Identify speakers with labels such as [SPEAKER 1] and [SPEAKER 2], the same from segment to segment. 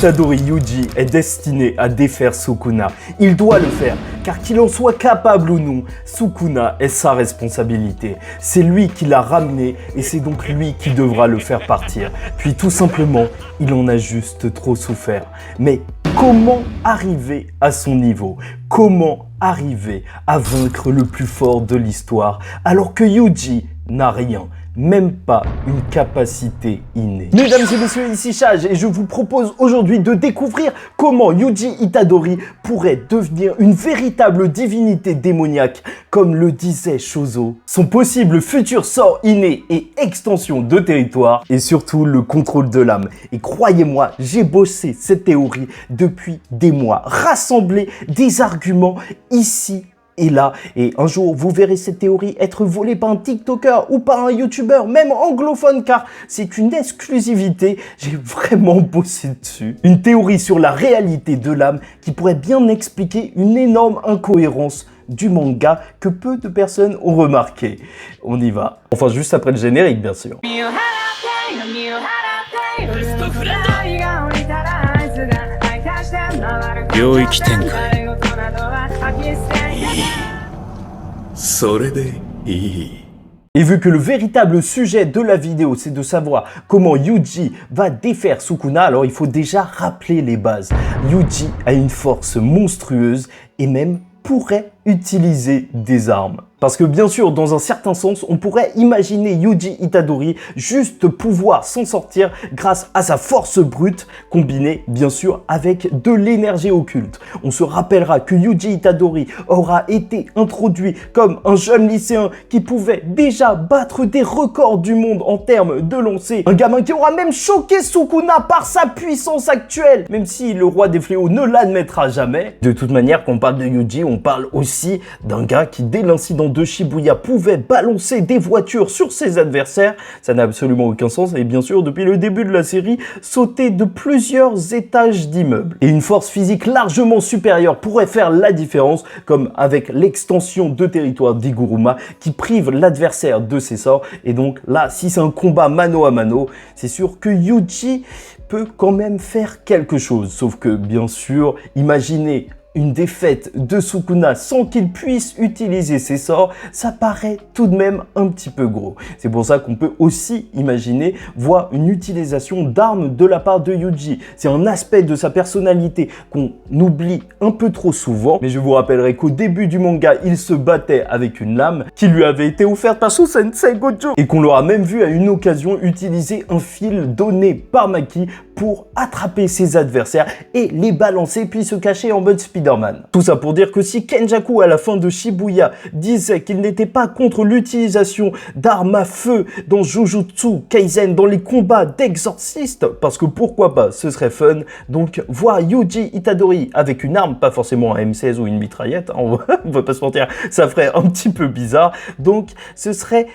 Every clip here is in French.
[SPEAKER 1] Itadori Yuji est destiné à défaire Sukuna. Il doit le faire, car qu'il en soit capable ou non, Sukuna est sa responsabilité. C'est lui qui l'a ramené et c'est donc lui qui devra le faire partir. Puis tout simplement, il en a juste trop souffert. Mais comment arriver à son niveau? Comment arriver à vaincre le plus fort de l'histoire alors que Yuji n'a rien? Même pas une capacité innée. Mesdames et messieurs, ici Chage et je vous propose aujourd'hui de découvrir comment Yuji Itadori pourrait devenir une véritable divinité démoniaque, comme le disait Shozo, son possible futur sort inné et extension de territoire, et surtout le contrôle de l'âme. Et croyez-moi, j'ai bossé cette théorie depuis des mois, rassemblé des arguments ici et là, et un jour, vous verrez cette théorie être volée par un TikToker ou par un YouTuber, même anglophone, car c'est une exclusivité. J'ai vraiment bossé dessus. Une théorie sur la réalité de l'âme qui pourrait bien expliquer une énorme incohérence du manga que peu de personnes ont remarqué. On y va. Enfin, juste après le générique, bien sûr. Et vu que le véritable sujet de la vidéo, c'est de savoir comment Yuji va défaire Sukuna, alors il faut déjà rappeler les bases. Yuji a une force monstrueuse et même pourrait utiliser des armes. Parce que bien sûr, dans un certain sens, on pourrait imaginer Yuji Itadori juste pouvoir s'en sortir grâce à sa force brute, combinée bien sûr avec de l'énergie occulte. On se rappellera que Yuji Itadori aura été introduit comme un jeune lycéen qui pouvait déjà battre des records du monde en termes de lancer. Un gamin qui aura même choqué Sukuna par sa puissance actuelle, même si le roi des fléaux ne l'admettra jamais. De toute manière, quand on parle de Yuji, on parle aussi d'un gars qui, dès l'incident de Shibuya, pouvait balancer des voitures sur ses adversaires. Ça n'a absolument aucun sens. Et bien sûr, depuis le début de la série, sauter de plusieurs étages d'immeubles. Et une force physique largement supérieure pourrait faire la différence, comme avec l'extension de territoire d'Iguruma qui prive l'adversaire de ses sorts. Et donc là, si c'est un combat mano à mano, c'est sûr que Yuji peut quand même faire quelque chose. Sauf que, bien sûr, imaginez une défaite de Sukuna sans qu'il puisse utiliser ses sorts, ça paraît tout de même un petit peu gros. C'est pour ça qu'on peut aussi imaginer voir une utilisation d'armes de la part de Yuji. C'est un aspect de sa personnalité qu'on oublie un peu trop souvent, mais je vous rappellerai qu'au début du manga, il se battait avec une lame qui lui avait été offerte par son sensei Gojo et qu'on l'aura même vu à une occasion utiliser un fil donné par Maki pour attraper ses adversaires et les balancer puis se cacher en mode Spider-Man. Tout ça pour dire que si Kenjaku à la fin de Shibuya disait qu'il n'était pas contre l'utilisation d'armes à feu dans Jujutsu Kaisen dans les combats d'exorcistes, parce que pourquoi pas, ce serait fun, donc voir Yuji Itadori avec une arme, pas forcément un M16 ou une mitraillette, hein, on va pas se mentir, ça ferait un petit peu bizarre, donc ce serait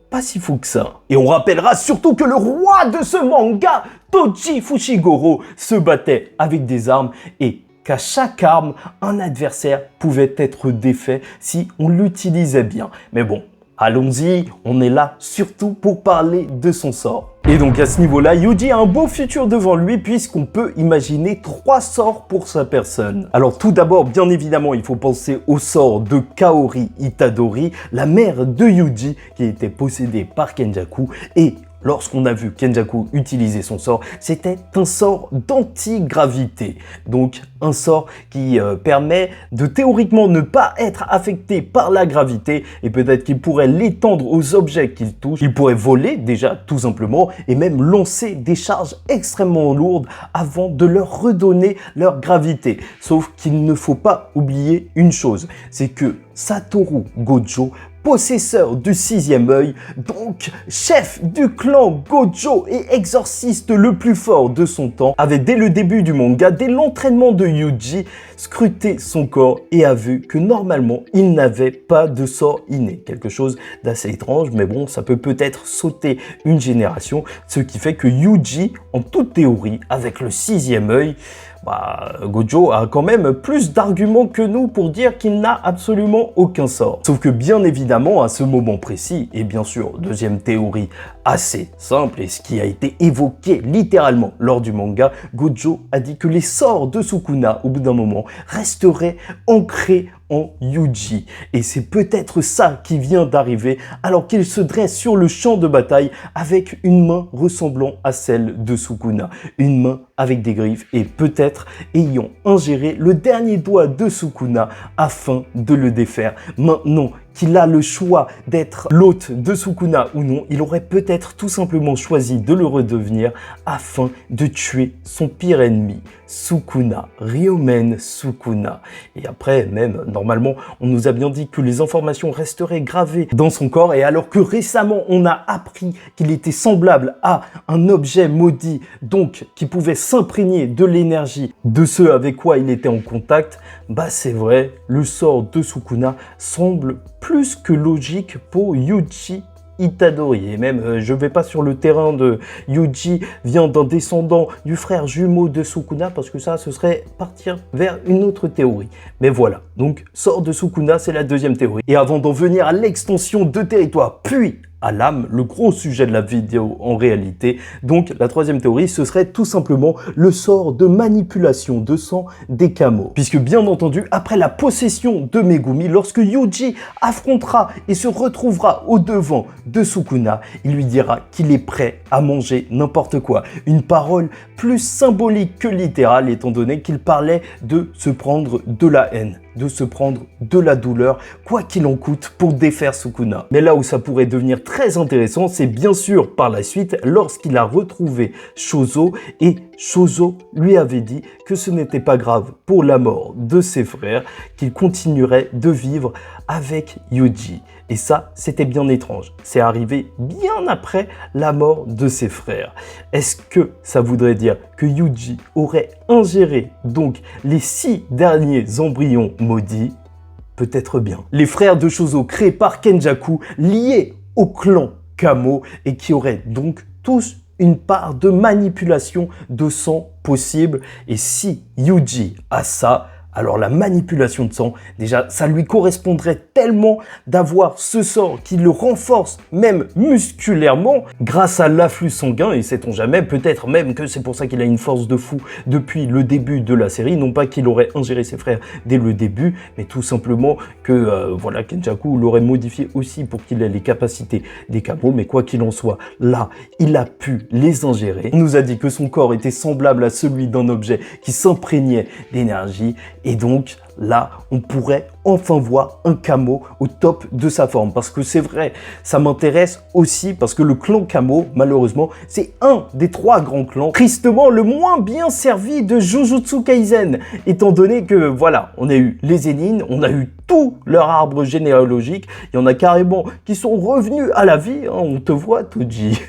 [SPEAKER 1] pas si fou que ça. Et on rappellera surtout que le roi de ce manga, Toji Fushiguro, se battait avec des armes et qu'à chaque arme, un adversaire pouvait être défait si on l'utilisait bien. Mais bon, allons-y, on est là surtout pour parler de son sort. Et donc à ce niveau-là, Yuji a un beau futur devant lui puisqu'on peut imaginer 3 sorts pour sa personne. Alors tout d'abord, bien évidemment, il faut penser au sort de Kaori Itadori, la mère de Yuji qui était possédée par Kenjaku et lorsqu'on a vu Kenjaku utiliser son sort, c'était un sort d'anti-gravité. Donc un sort qui permet de théoriquement ne pas être affecté par la gravité et peut-être qu'il pourrait l'étendre aux objets qu'il touche. Il pourrait voler déjà tout simplement et même lancer des charges extrêmement lourdes avant de leur redonner leur gravité. Sauf qu'il ne faut pas oublier une chose, c'est que Satoru Gojo, possesseur du 6e œil, donc chef du clan Gojo et exorciste le plus fort de son temps, avait dès le début du manga, dès l'entraînement de Yuji, scruté son corps et a vu que normalement il n'avait pas de sort inné. Quelque chose d'assez étrange, mais bon, ça peut peut-être sauter une génération, ce qui fait que Yuji, en toute théorie, avec le 6e œil, Gojo a quand même plus d'arguments que nous pour dire qu'il n'a absolument aucun sort. Sauf que bien évidemment, évidemment, à ce moment précis, et bien sûr, deuxième théorie assez simple, et ce qui a été évoqué littéralement lors du manga, Gojo a dit que les sorts de Sukuna, au bout d'un moment, resteraient ancrés en Yuji. Et c'est peut-être ça qui vient d'arriver alors qu'il se dresse sur le champ de bataille avec une main ressemblant à celle de Sukuna. Une main avec des griffes et peut-être ayant ingéré le dernier doigt de Sukuna afin de le défaire. Maintenant qu'il a le choix d'être l'hôte de Sukuna ou non, il aurait peut-être tout simplement choisi de le redevenir afin de tuer son pire ennemi, Sukuna, Ryomen Sukuna. Et après, même, normalement, on nous a bien dit que les informations resteraient gravées dans son corps, et alors que récemment, on a appris qu'il était semblable à un objet maudit, donc qui pouvait s'imprégner de l'énergie de ceux avec quoi il était en contact, bah c'est vrai, le sort de Sukuna semble plus que logique pour Yuji Itadori. Et même, je vais pas sur le terrain de Yuji vient d'un descendant du frère jumeau de Sukuna, parce que ça, ce serait partir vers une autre théorie. Mais voilà, donc sort de Sukuna, c'est la deuxième théorie. Et avant d'en venir à l'extension de territoire, puis à l'âme, le gros sujet de la vidéo en réalité. Donc la troisième théorie, ce serait tout simplement le sort de manipulation de sang des Kamo. Puisque bien entendu, après la possession de Megumi, lorsque Yuji affrontera et se retrouvera au devant de Sukuna, il lui dira qu'il est prêt à manger n'importe quoi. Une parole plus symbolique que littérale, étant donné qu'il parlait de se prendre de la haine, de se prendre de la douleur, quoi qu'il en coûte pour défaire Sukuna. Mais là où ça pourrait devenir très intéressant, c'est bien sûr par la suite lorsqu'il a retrouvé Chozo, et Chozo lui avait dit que ce n'était pas grave pour la mort de ses frères, qu'il continuerait de vivre avec Yuji. Et ça, c'était bien étrange. C'est arrivé bien après la mort de ses frères. Est-ce que ça voudrait dire que Yuji aurait ingéré donc les 6 derniers embryons maudits? Peut-être bien. Les frères de Chozo créés par Kenjaku, liés au clan Kamo, et qui auraient donc tous une part de manipulation de sang possible. Et si Yuji a ça, alors la manipulation de sang, déjà, ça lui correspondrait tellement d'avoir ce sort qui le renforce, même musculairement, grâce à l'afflux sanguin, et sait-on jamais, peut-être même que c'est pour ça qu'il a une force de fou depuis le début de la série, non pas qu'il aurait ingéré ses frères dès le début, mais tout simplement que, voilà, Kenjaku l'aurait modifié aussi pour qu'il ait les capacités des Kamo, mais quoi qu'il en soit, là, il a pu les ingérer. On nous a dit que son corps était semblable à celui d'un objet qui s'imprégnait d'énergie, et donc, là, on pourrait enfin voir un Kamo au top de sa forme. Parce que c'est vrai, ça m'intéresse aussi parce que le clan Kamo, malheureusement, c'est un des 3 grands clans, tristement le moins bien servi de Jujutsu Kaisen. Étant donné que, voilà, on a eu les Zenin, on a eu tout leur arbre généalogique, il y en a carrément qui sont revenus à la vie, hein, on te voit, Toji.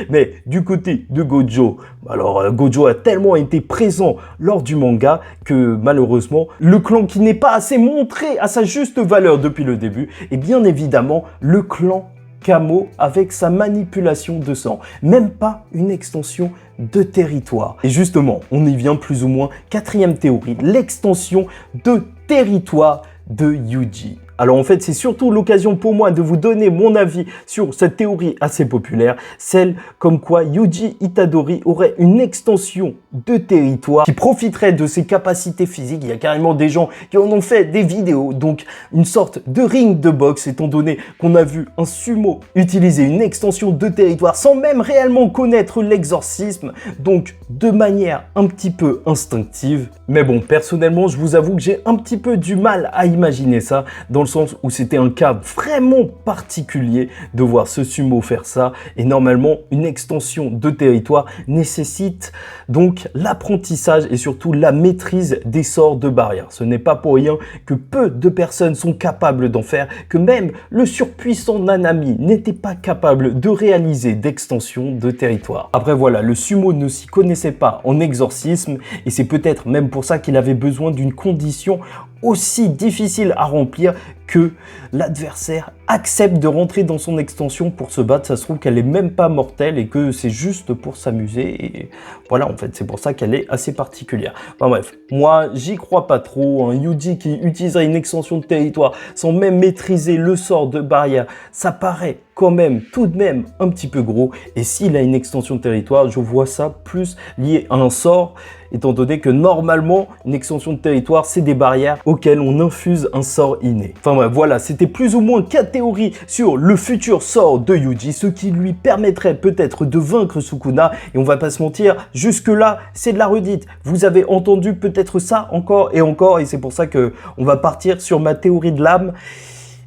[SPEAKER 1] Mais du côté de Gojo, alors Gojo a tellement été présent lors du manga que malheureusement, le clan qui n'est pas assez montré à sa juste valeur depuis le début est bien évidemment le clan Kamo avec sa manipulation de sang. Même pas une extension de territoire. Et justement, on y vient plus ou moins, 4e théorie, l'extension de territoire de Yuji. Alors en fait, c'est surtout l'occasion pour moi de vous donner mon avis sur cette théorie assez populaire, celle comme quoi Yuji Itadori aurait une extension de territoire qui profiterait de ses capacités physiques. Il y a carrément des gens qui en ont fait des vidéos, donc une sorte de ring de boxe, étant donné qu'on a vu un sumo utiliser une extension de territoire sans même réellement connaître l'exorcisme, donc de manière un petit peu instinctive. Mais bon, personnellement, je vous avoue que j'ai un petit peu du mal à imaginer ça, dans le sens où c'était un cas vraiment particulier de voir ce sumo faire ça, et normalement une extension de territoire nécessite donc l'apprentissage et surtout la maîtrise des sorts de barrière. Ce n'est pas pour rien que peu de personnes sont capables d'en faire, que même le surpuissant Nanami n'était pas capable de réaliser d'extension de territoire. Après voilà, le sumo ne s'y connaissait pas en exorcisme, et c'est peut-être même pour ça qu'il avait besoin d'une condition aussi difficile à remplir que l'adversaire accepte de rentrer dans son extension pour se battre. Ça se trouve qu'elle est même pas mortelle et que c'est juste pour s'amuser. Et voilà, en fait, c'est pour ça qu'elle est assez particulière. Enfin bref, moi, j'y crois pas trop. Un Yuji qui utiliserait une extension de territoire sans même maîtriser le sort de barrière, ça paraît quand même, tout de même, un petit peu gros. Et s'il a une extension de territoire, je vois ça plus lié à un sort, étant donné que normalement, une extension de territoire, c'est des barrières auxquelles on infuse un sort inné. Enfin bref, voilà, c'était plus ou moins 4 théories sur le futur sort de Yuji, ce qui lui permettrait peut-être de vaincre Sukuna. Et on va pas se mentir, jusque-là, c'est de la redite. Vous avez entendu peut-être ça encore, et c'est pour ça que on va partir sur ma théorie de l'âme.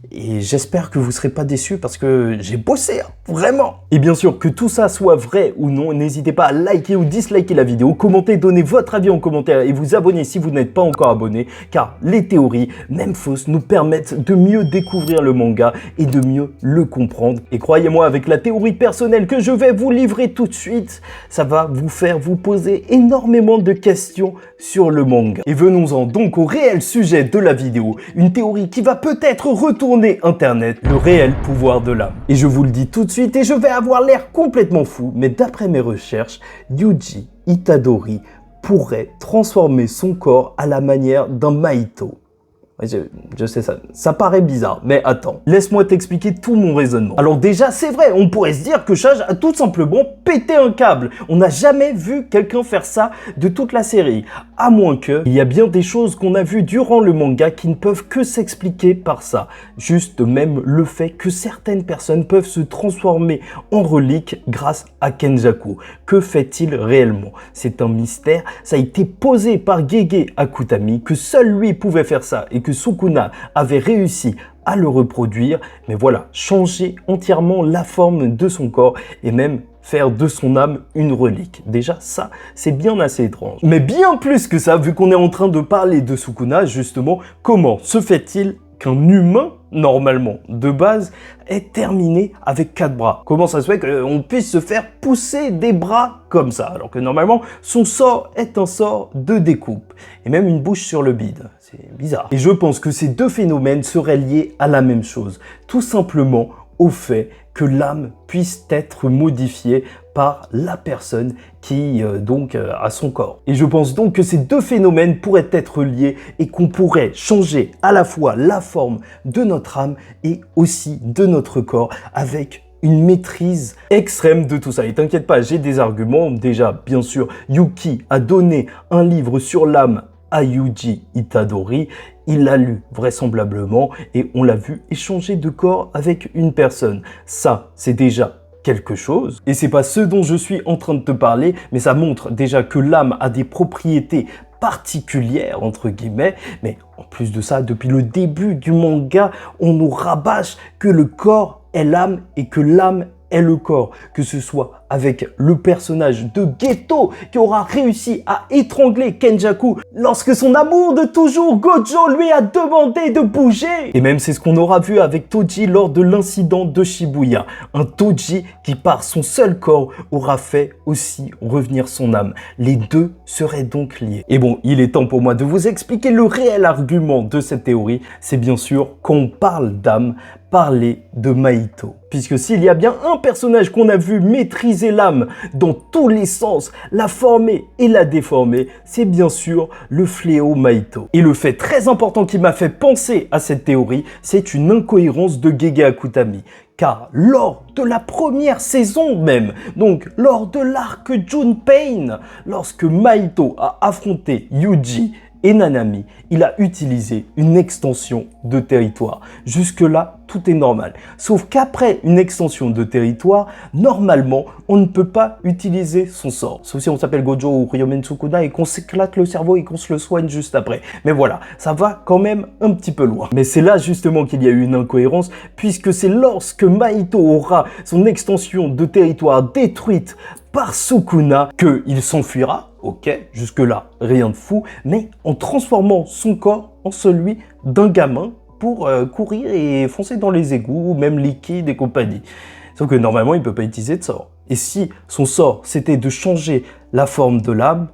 [SPEAKER 1] Et j'espère que vous ne serez pas déçus parce que j'ai bossé, hein, vraiment. Et bien sûr, que tout ça soit vrai ou non, n'hésitez pas à liker ou disliker la vidéo, commenter, donner votre avis en commentaire et vous abonner si vous n'êtes pas encore abonné, car les théories, même fausses, nous permettent de mieux découvrir le manga et de mieux le comprendre. Et croyez-moi, avec la théorie personnelle que je vais vous livrer tout de suite, ça va vous faire vous poser énormément de questions sur le manga. Et venons-en donc au réel sujet de la vidéo, une théorie qui va peut-être retourner Internet, le réel pouvoir de l'âme. Et je vous le dis tout de suite et je vais avoir l'air complètement fou, mais d'après mes recherches, Yuji Itadori pourrait transformer son corps à la manière d'un Mahito. Je sais ça paraît bizarre, mais attends, laisse-moi t'expliquer tout mon raisonnement. Alors déjà, c'est vrai, on pourrait se dire que Chage a tout simplement pété un câble. On n'a jamais vu quelqu'un faire ça de toute la série, à moins que il y a bien des choses qu'on a vues durant le manga qui ne peuvent que s'expliquer par ça. Juste même le fait que certaines personnes peuvent se transformer en reliques grâce à Kenjaku. Que fait-il réellement? C'est un mystère, ça a été posé par Gege Akutami que seul lui pouvait faire ça et que Sukuna avait réussi à le reproduire, mais voilà, changer entièrement la forme de son corps et même faire de son âme une relique. Déjà, ça, c'est bien assez étrange. Mais bien plus que ça, vu qu'on est en train de parler de Sukuna, justement, comment se fait-il qu'un humain, normalement, de base, est terminé avec 4 bras? Comment ça se fait qu'on puisse se faire pousser des bras comme ça, alors que normalement, son sort est un sort de découpe, et même une bouche sur le bide. C'est bizarre. Et je pense que ces deux phénomènes seraient liés à la même chose, tout simplement au fait que l'âme puisse être modifiée par la personne qui a son corps. Et je pense donc que ces deux phénomènes pourraient être liés et qu'on pourrait changer à la fois la forme de notre âme et aussi de notre corps avec une maîtrise extrême de tout ça. Et t'inquiète pas, j'ai des arguments. Déjà, bien sûr, Yuki a donné un livre sur l'âme à Yuji Itadori. Il l'a lu vraisemblablement et on l'a vu échanger de corps avec une personne. Ça, c'est déjà quelque chose. Et c'est pas ce dont je suis en train de te parler, mais ça montre déjà que l'âme a des propriétés particulières, entre guillemets. Mais en plus de ça, depuis le début du manga, on nous rabâche que le corps est l'âme et que l'âme est le corps, que ce soit avec le personnage de Geto qui aura réussi à étrangler Kenjaku lorsque son amour de toujours Gojo lui a demandé de bouger. Et même c'est ce qu'on aura vu avec Toji lors de l'incident de Shibuya. Un Toji qui par son seul corps aura fait aussi revenir son âme. Les deux seraient donc liés. Et bon, il est temps pour moi de vous expliquer le réel argument de cette théorie. C'est bien sûr quand on parle d'âme, parler de Mahito. Puisque s'il y a bien un personnage qu'on a vu maîtriser l'âme dans tous les sens, la former et la déformer, c'est bien sûr le fléau Mahito. Et le fait très important qui m'a fait penser à cette théorie, c'est une incohérence de Gege Akutami. Car lors de la première saison même, donc lors de l'arc Junpain, lorsque Mahito a affronté Yuji et Nanami, il a utilisé une extension de territoire. Jusque-là, tout est normal. Sauf qu'après une extension de territoire, normalement, on ne peut pas utiliser son sort. Sauf si on s'appelle Gojo ou Ryomen Sukuna et qu'on s'éclate le cerveau et qu'on se le soigne juste après. Mais voilà, ça va quand même un petit peu loin. Mais c'est là justement qu'il y a eu une incohérence, puisque c'est lorsque Mahito aura son extension de territoire détruite par Sukuna qu'il s'enfuira. Ok, jusque-là, rien de fou, mais en transformant son corps en celui d'un gamin pour courir et foncer dans les égouts, même liquide et compagnie. Sauf que normalement, il ne peut pas utiliser de sort. Et si son sort, c'était de changer la forme de l'âme,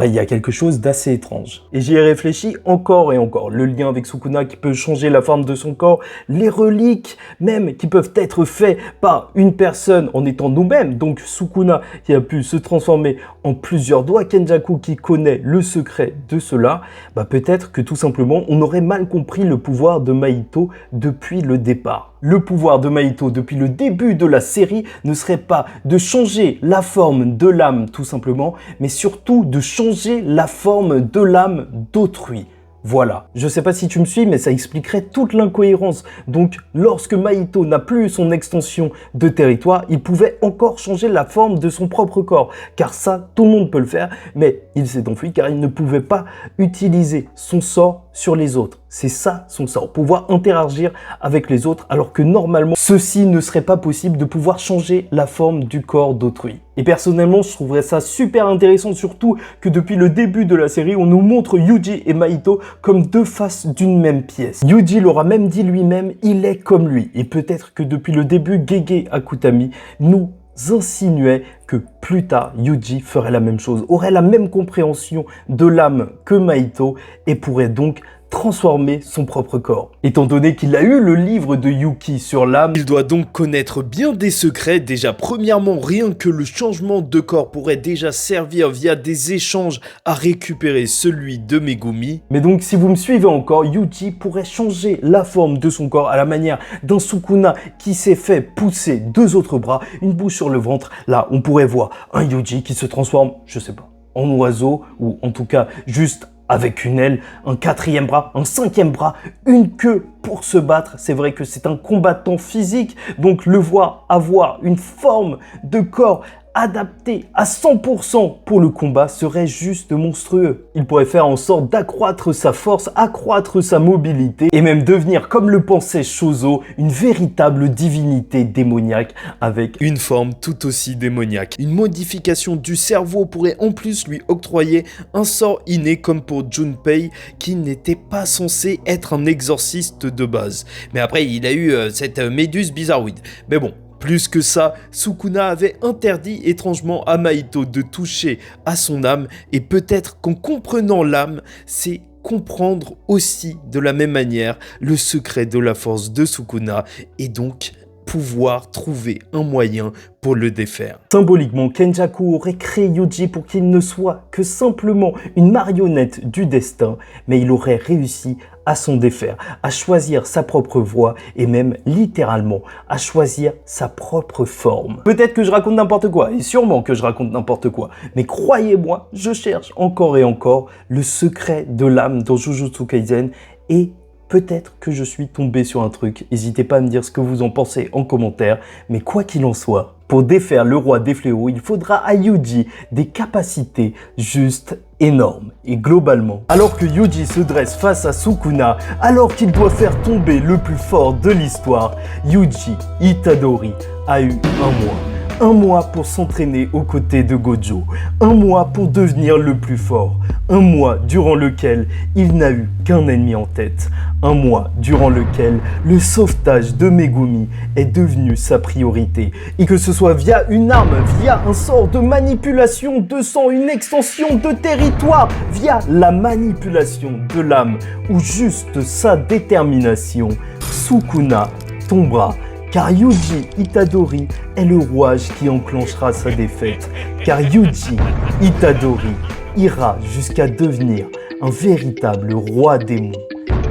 [SPEAKER 1] il y a quelque chose d'assez étrange. Et j'y ai réfléchi encore et encore. Le lien avec Sukuna qui peut changer la forme de son corps, les reliques même qui peuvent être faits par une personne en étant nous-mêmes. Donc Sukuna qui a pu se transformer en plusieurs doigts, Kenjaku qui connaît le secret de cela, peut-être que tout simplement on aurait mal compris le pouvoir de Mahito depuis le départ. Le pouvoir de Mahito depuis le début de la série ne serait pas de changer la forme de l'âme tout simplement, mais surtout de changer la forme de l'âme d'autrui. Voilà, je sais pas si tu me suis, mais ça expliquerait toute l'incohérence. Donc, lorsque Mahito n'a plus son extension de territoire, il pouvait encore changer la forme de son propre corps. Car ça, tout le monde peut le faire, mais il s'est enfui car il ne pouvait pas utiliser son sort sur les autres. C'est ça son sort, pouvoir interagir avec les autres, alors que normalement, ceci ne serait pas possible de pouvoir changer la forme du corps d'autrui. Et personnellement, je trouverais ça super intéressant, surtout que depuis le début de la série, on nous montre Yuji et Mahito comme deux faces d'une même pièce. Yuji l'aura même dit lui-même, il est comme lui. Et peut-être que depuis le début, Gege Akutami nous insinuait que plus tard, Yuji ferait la même chose, aurait la même compréhension de l'âme que Mahito et pourrait donc transformer son propre corps. Étant donné qu'il a eu le livre de Yuki sur l'âme, il doit donc connaître bien des secrets. Déjà, premièrement, rien que le changement de corps pourrait déjà servir via des échanges à récupérer celui de Megumi. Mais donc, si vous me suivez encore, Yuji pourrait changer la forme de son corps à la manière d'un Sukuna qui s'est fait pousser deux autres bras, une bouche sur le ventre. Là, on pourrait voir un Yuji qui se transforme, je sais pas, en oiseau, ou en tout cas, juste avec une aile, un quatrième bras, un cinquième bras, une queue pour se battre. C'est vrai que c'est un combattant physique, donc le voir avoir une forme de corps adapté à 100% pour le combat serait juste monstrueux. Il pourrait faire en sorte d'accroître sa force, accroître sa mobilité et même devenir, comme le pensait Shozo, une véritable divinité démoniaque avec une forme tout aussi démoniaque. Une modification du cerveau pourrait en plus lui octroyer un sort inné comme pour Junpei qui n'était pas censé être un exorciste de base. Mais après il a eu cette méduse bizarroïde. Mais bon. Plus que ça, Sukuna avait interdit étrangement à Mahito de toucher à son âme et peut-être qu'en comprenant l'âme, c'est comprendre aussi de la même manière le secret de la force de Sukuna et donc pouvoir trouver un moyen pour le défaire. Symboliquement, Kenjaku aurait créé Yuji pour qu'il ne soit que simplement une marionnette du destin, mais il aurait réussi à s'en défaire, à choisir sa propre voie et même littéralement à choisir sa propre forme. Peut-être que je raconte n'importe quoi, et sûrement que je raconte n'importe quoi, mais croyez-moi, je cherche encore et encore le secret de l'âme dans Jujutsu Kaisen et peut-être que je suis tombé sur un truc. N'hésitez pas à me dire ce que vous en pensez en commentaire, mais quoi qu'il en soit, pour défaire le roi des fléaux, il faudra à Yuji des capacités juste énormes. Et globalement, alors que Yuji se dresse face à Sukuna, alors qu'il doit faire tomber le plus fort de l'histoire, Yuji Itadori a eu un mois. Un mois pour s'entraîner aux côtés de Gojo, un mois pour devenir le plus fort, un mois durant lequel il n'a eu qu'un ennemi en tête, un mois durant lequel le sauvetage de Megumi est devenu sa priorité, et que ce soit via une arme, via un sort de manipulation de sang, une extension de territoire, via la manipulation de l'âme, ou juste sa détermination, Sukuna tombera. Car Yuji Itadori est le rouage qui enclenchera sa défaite. Car Yuji Itadori ira jusqu'à devenir un véritable roi démon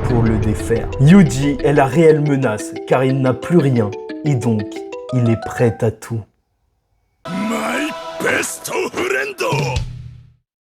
[SPEAKER 1] pour le défaire. Yuji est la réelle menace car il n'a plus rien et donc il est prêt à tout.
[SPEAKER 2] My best friend!